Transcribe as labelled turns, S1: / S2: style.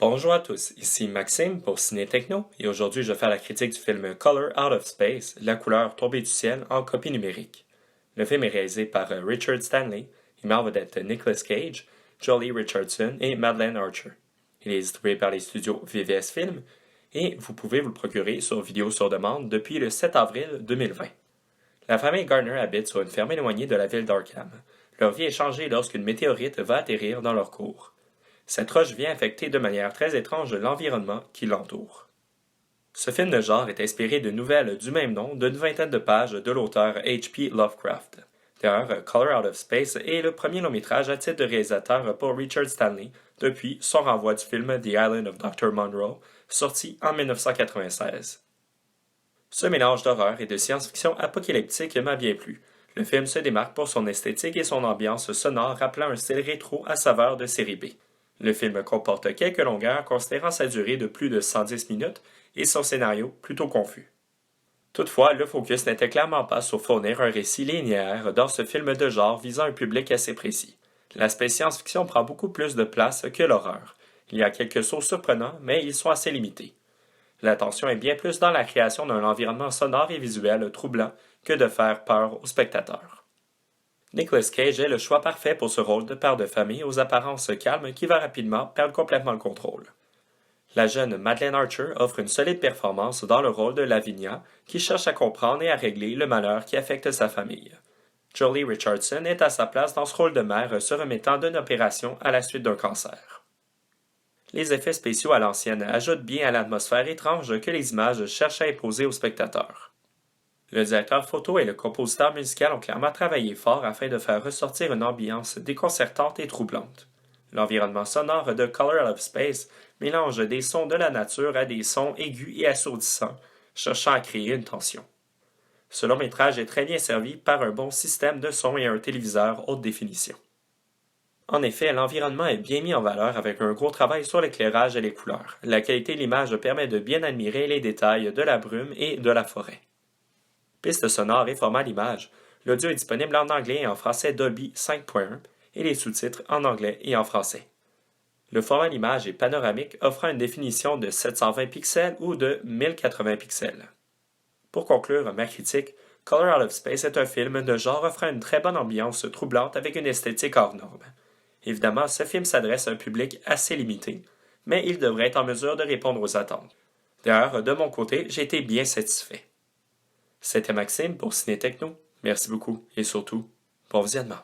S1: Bonjour à tous, ici Maxime pour Ciné Techno et aujourd'hui je vais faire la critique du film Color Out of Space, La couleur tombée du ciel en copie numérique. Le film est réalisé par Richard Stanley, il met en vedette Nicolas Cage, Jolie Richardson et Madeleine Archer. Il est distribué par les studios VVS Film et vous pouvez vous le procurer sur vidéo sur demande depuis le 7 avril 2020. La famille Garner habite sur une ferme éloignée de la ville d'Arkham. Leur vie est changée lorsqu'une météorite va atterrir dans leur cour. Cette roche vient affecter de manière très étrange l'environnement qui l'entoure. Ce film de genre est inspiré de nouvelles du même nom d'une vingtaine de pages de l'auteur H.P. Lovecraft. D'ailleurs, Color Out of Space est le premier long-métrage à titre de réalisateur pour Richard Stanley depuis son renvoi du film The Island of Dr. Monroe, sorti en 1996. Ce mélange d'horreur et de science-fiction apocalyptique m'a bien plu. Le film se démarque pour son esthétique et son ambiance sonore rappelant un style rétro à saveur de série B. Le film comporte quelques longueurs considérant sa durée de plus de 110 minutes et son scénario plutôt confus. Toutefois, le focus n'était clairement pas sur fournir un récit linéaire dans ce film de genre visant un public assez précis. L'aspect science-fiction prend beaucoup plus de place que l'horreur. Il y a quelques sauts surprenants, mais ils sont assez limités. L'attention est bien plus dans la création d'un environnement sonore et visuel troublant que de faire peur aux spectateurs. Nicolas Cage est le choix parfait pour ce rôle de père de famille aux apparences calmes qui va rapidement perdre complètement le contrôle. La jeune Madeleine Archer offre une solide performance dans le rôle de Lavinia qui cherche à comprendre et à régler le malheur qui affecte sa famille. Jolie Richardson est à sa place dans ce rôle de mère se remettant d'une opération à la suite d'un cancer. Les effets spéciaux à l'ancienne ajoutent bien à l'atmosphère étrange que les images cherchent à imposer aux spectateurs. Le directeur photo et le compositeur musical ont clairement travaillé fort afin de faire ressortir une ambiance déconcertante et troublante. L'environnement sonore de Color Out of Space mélange des sons de la nature à des sons aigus et assourdissants, cherchant à créer une tension. Ce long-métrage est très bien servi par un bon système de son et un téléviseur haute définition. En effet, l'environnement est bien mis en valeur avec un gros travail sur l'éclairage et les couleurs. La qualité de l'image permet de bien admirer les détails de la brume et de la forêt. Pistes sonores et format d'image. L'audio est disponible en anglais et en français Dolby 5.1 et les sous-titres en anglais et en français. Le format d'image est panoramique offrant une définition de 720 pixels ou de 1080 pixels. Pour conclure ma critique, Color Out of Space est un film de genre offrant une très bonne ambiance troublante avec une esthétique hors norme. Évidemment, ce film s'adresse à un public assez limité, mais il devrait être en mesure de répondre aux attentes. D'ailleurs, de mon côté, j'ai été bien satisfait. C'était Maxime pour Ciné Techno. Merci beaucoup et surtout, bon visionnement.